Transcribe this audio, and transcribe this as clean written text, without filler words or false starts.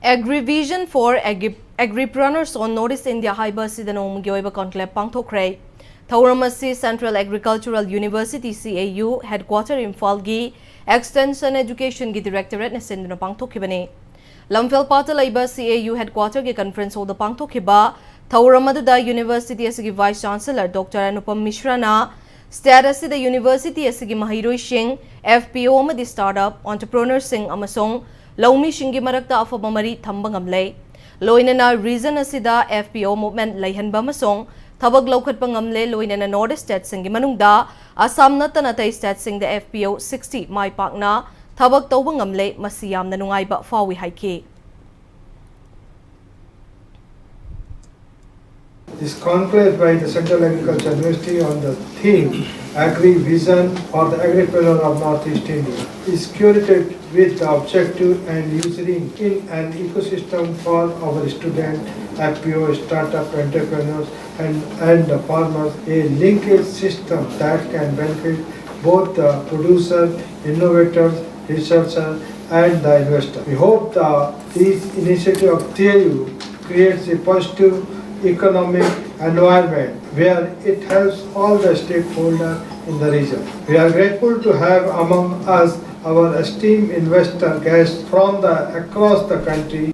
Agrivision for Agripreneurs on Northeast India Haiba Sidanong Gyoiba Conclave Pangthokre. Thauramasi Central Agricultural University CAU Headquarter Imphal Extension Education Directorate Nasindana Pangthokibane. Lamphel Pata Laiba CAU Headquarter Conference Hall the Pangthokiba. Thauramada University as Vice Chancellor Dr. Anupam Mishrana. Status the University as Mahiroi Singh, FPO Madi Startup, Entrepreneur Singh Amasong, Laumi Shingi Marakta Afaba Mari Tambangamle. Loinana reason asida FPO movement Laihan Bamasong, Tabag Lokat Bangamle, Loinana North State Singi Manungda, Assam Natanatay State Sing the FPO 60, My Pakna, Tabag Tobangamle, Masiam Nanungaiba Fawi Haike. This conclave by the Central Agriculture University on the theme Agrivision for the Agripreneurs of Northeast India is curated with the objective and ushering in an ecosystem for our students, FPO, startup entrepreneurs and the farmers, a linkage system that can benefit both the producer, innovators, researchers and the investor. We hope this initiative of CAU creates a positive economic environment where it helps all the stakeholders in the region. We are grateful to have among us our esteemed investor guests from across the country